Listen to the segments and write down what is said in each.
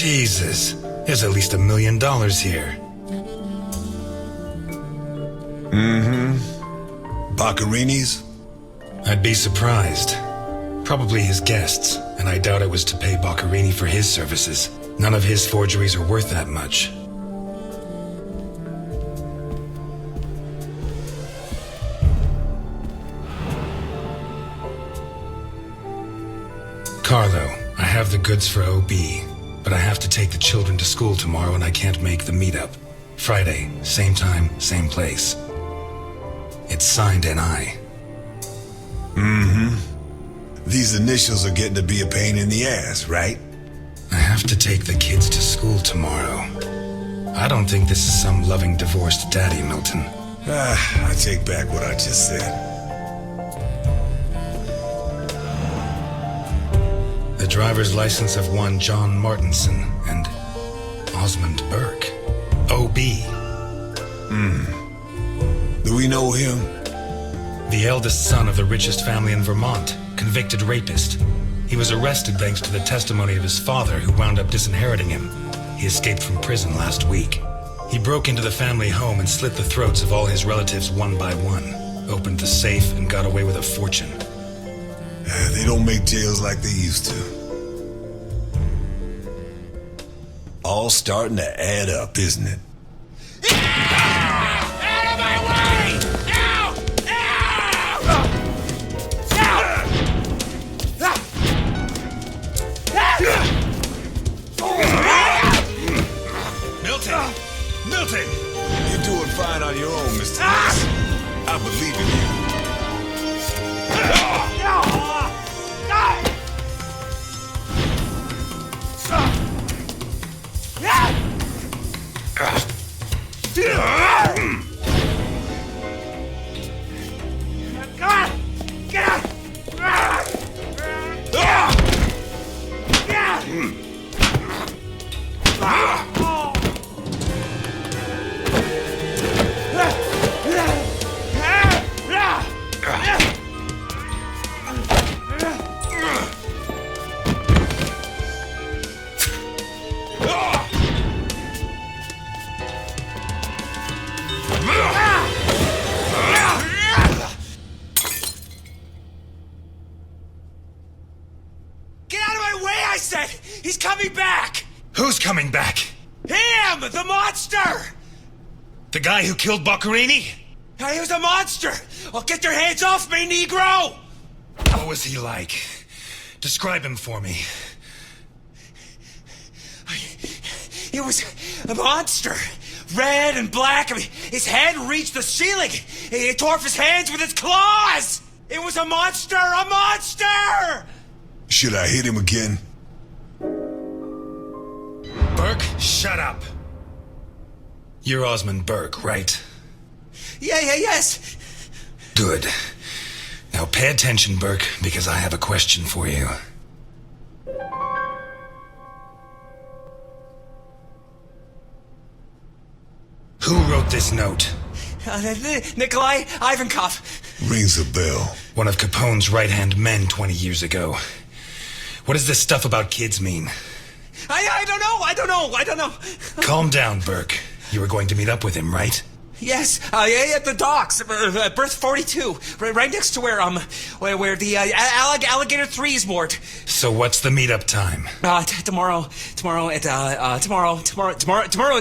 Jesus, there's at least $1 million here. Boccarini's? I'd be surprised. Probably his guests, and I doubt it was to pay Boccarini for his services. None of his forgeries are worth that much. Carlo, I have the goods for OB, but I have to take the children to school tomorrow and I can't make the meetup. Friday, same time, same place. It's signed NI. These initials are getting to be a pain in the ass, right? I have to take the kids to school tomorrow. I don't think this is some loving divorced daddy, Milton. I take back what I just said. The driver's license of one John Martinson and Osmond Burke. OB. Do we know him? The eldest son of the richest family in Vermont, convicted rapist. He was arrested thanks to the testimony of his father, who wound up disinheriting him. He escaped from prison last week. He broke into the family home and slit the throats of all his relatives one by one, opened the safe, and got away with a fortune. They don't make jails like they used to. All starting to add up, isn't it? Out of my way! Ow! Ow! Milton! Milton! You're doing fine on your own, Mr. Ness. I believe in you. Get out! He's coming back! Who's coming back? Him! The monster! The guy who killed Boccarini? He was a monster! Oh, get your hands off me, Negro! What was he like? Describe him for me. He was a monster. Red and black. I mean, his head reached the ceiling. He tore off his hands with his claws! It was a monster! A monster! Should I hit him again? Burke, shut up. You're Osmond Burke, right? Yes. Good. Now pay attention, Burke, because I have a question for you. Who wrote this note? Nikolai Ivankov. Rings a bell. One of Capone's right-hand men 20 years ago. What does this stuff about kids mean? I don't know. Calm down, Burke. You were going to meet up with him, right? Yes, at the docks, berth 42, right next to where the alligator 3 is moored. So what's the meetup time? Tomorrow at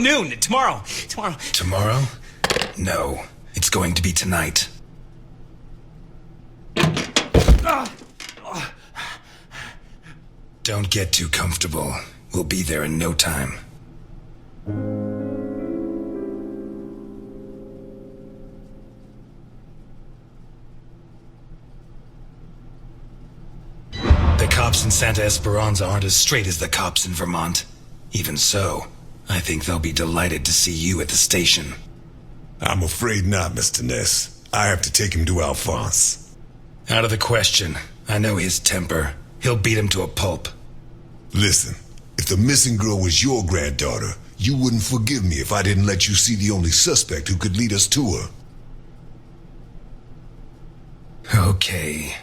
noon. Tomorrow. Tomorrow? No, it's going to be tonight. Don't get too comfortable. We'll be there in no time. The cops in Santa Esperanza aren't as straight as the cops in Vermont. Even so, I think they'll be delighted to see you at the station. I'm afraid not, Mr. Ness. I have to take him to Alphonse. Out of the question. I know his temper. He'll beat him to a pulp. Listen, if the missing girl was your granddaughter, you wouldn't forgive me if I didn't let you see the only suspect who could lead us to her. Okay.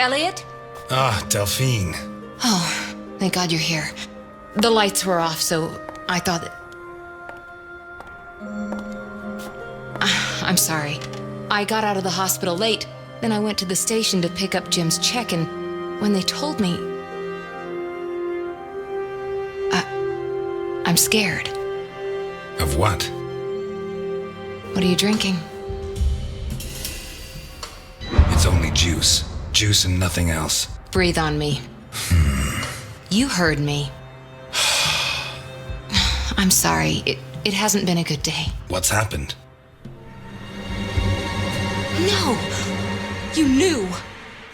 Elliot? Ah, Delphine. Oh, thank God you're here. The lights were off, so I thought that... I'm sorry. I got out of the hospital late, then I went to the station to pick up Jim's check, and when they told me... I'm scared. Of what? What are you drinking? It's only juice. Juice and nothing else. Breathe on me. You heard me. I'm sorry. It hasn't been a good day. What's happened? No! You knew!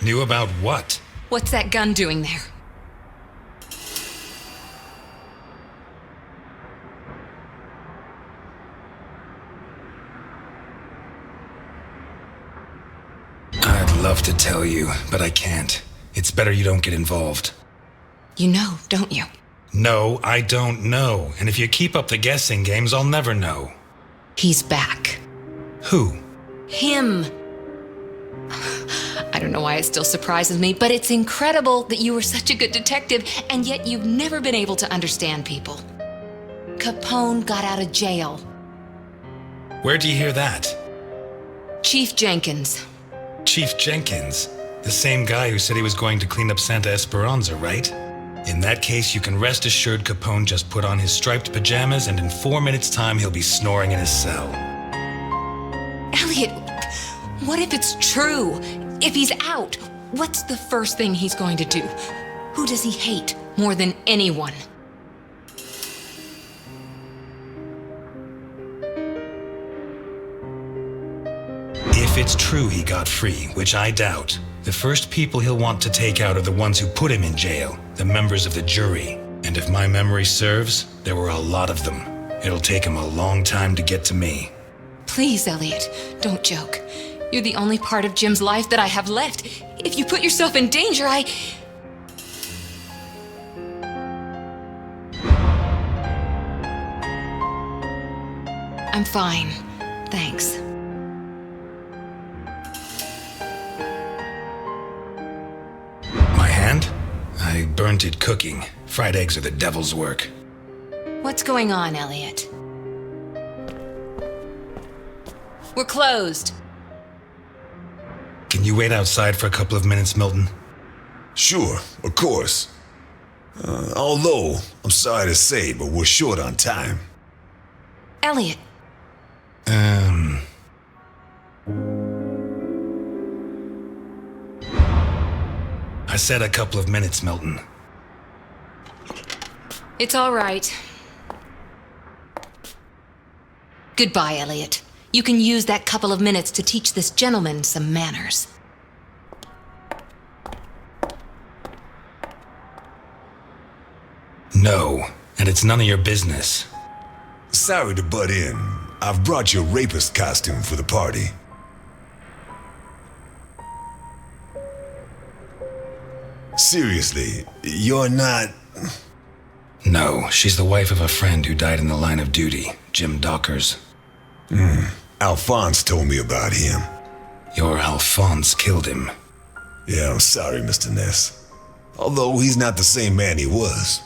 Knew about what? What's that gun doing there? I'd love to tell you, but I can't. It's better you don't get involved. You know, don't you? No, I don't know. And if you keep up the guessing games, I'll never know. He's back. Who? Him. I don't know why it still surprises me, but it's incredible that you were such a good detective, and yet you've never been able to understand people. Capone got out of jail. Where'd you hear that? Chief Jenkins. Chief Jenkins. The same guy who said he was going to clean up Santa Esperanza, right? In that case, you can rest assured Capone just put on his striped pajamas, and in 4 minutes' time, he'll be snoring in his cell. Elliot, what if it's true? If he's out, what's the first thing he's going to do? Who does he hate more than anyone? If it's true he got free, which I doubt, the first people he'll want to take out are the ones who put him in jail, the members of the jury. And if my memory serves, there were a lot of them. It'll take him a long time to get to me. Please, Elliot, don't joke. You're the only part of Jim's life that I have left. If you put yourself in danger, I'm fine. Thanks. My hand? I burnt it cooking. Fried eggs are the devil's work. What's going on, Elliot? We're closed. Can you wait outside for a couple of minutes, Milton? Sure, of course. Although, I'm sorry to say, but we're short on time. Elliot. I said a couple of minutes, Milton. It's all right. Goodbye, Elliot. You can use that couple of minutes to teach this gentleman some manners. No, and it's none of your business. Sorry to butt in. I've brought your rapist costume for the party. Seriously, you're not... No, she's the wife of a friend who died in the line of duty, Jim Dockers. Alphonse told me about him. Your Alphonse killed him. Yeah, I'm sorry, Mr. Ness. Although he's not the same man he was.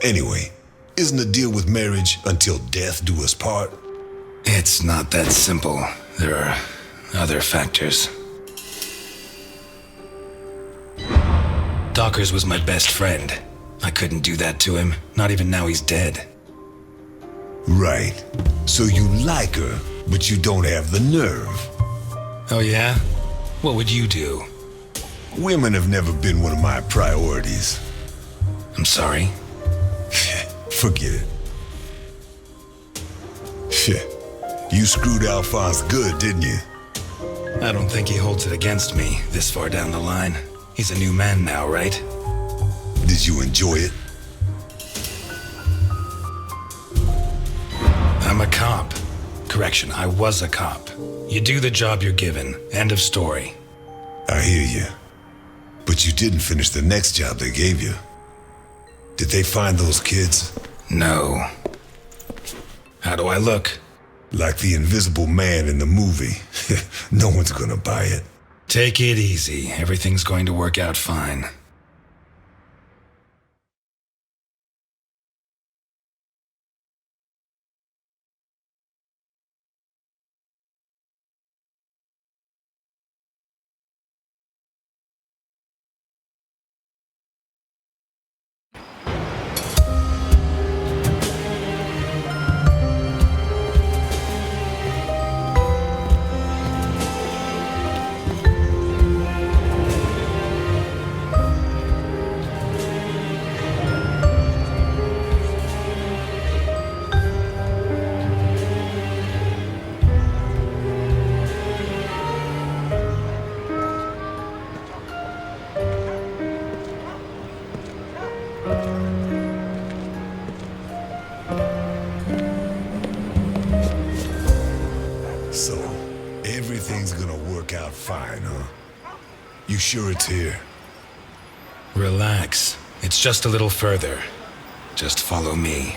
Anyway, isn't the deal with marriage until death do us part? It's not that simple. There are other factors. Dockers was my best friend. I couldn't do that to him, not even now he's dead. Right. So you like her, but you don't have the nerve. Oh yeah? What would you do? Women have never been one of my priorities. I'm sorry. Forget it. Shit. You screwed Alphonse good, didn't you? I don't think he holds it against me this far down the line. He's a new man now, right? Did you enjoy it? I'm a cop. Correction, I was a cop. You do the job you're given. End of story. I hear you. But you didn't finish the next job they gave you. Did they find those kids? No. How do I look? Like the invisible man in the movie. No one's gonna buy it. Take it easy. Everything's going to work out fine. So, everything's gonna work out fine, huh? You sure it's here? Relax. It's just a little further. Just follow me.